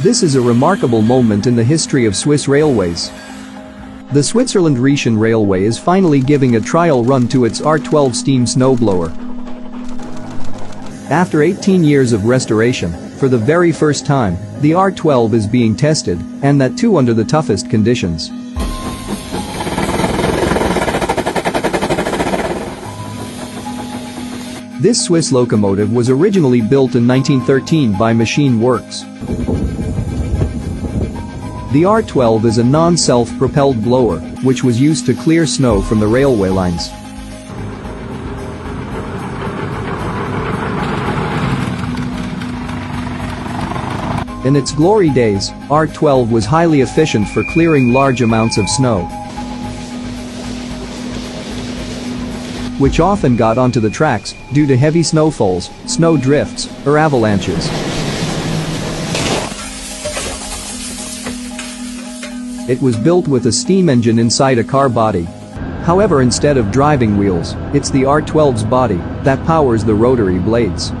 This is a remarkable moment in the history of Swiss railways. The Switzerland-Rhetian Railway is finally giving a trial run to its R12 steam snowblower. After 18 years of restoration, for the very first time, the R12 is being tested, and that too under the toughest conditions. This Swiss locomotive was originally built in 1913 by Machine Works. The R12 is a non-self-propelled blower, which was used to clear snow from the railway lines. In its glory days, R12 was highly efficient for clearing large amounts of snow, which often got onto the tracks due to heavy snowfalls, snow drifts, or avalanches. It was built with a steam engine inside a car body. However, instead of driving wheels, it's the R12's body that powers the rotary blades.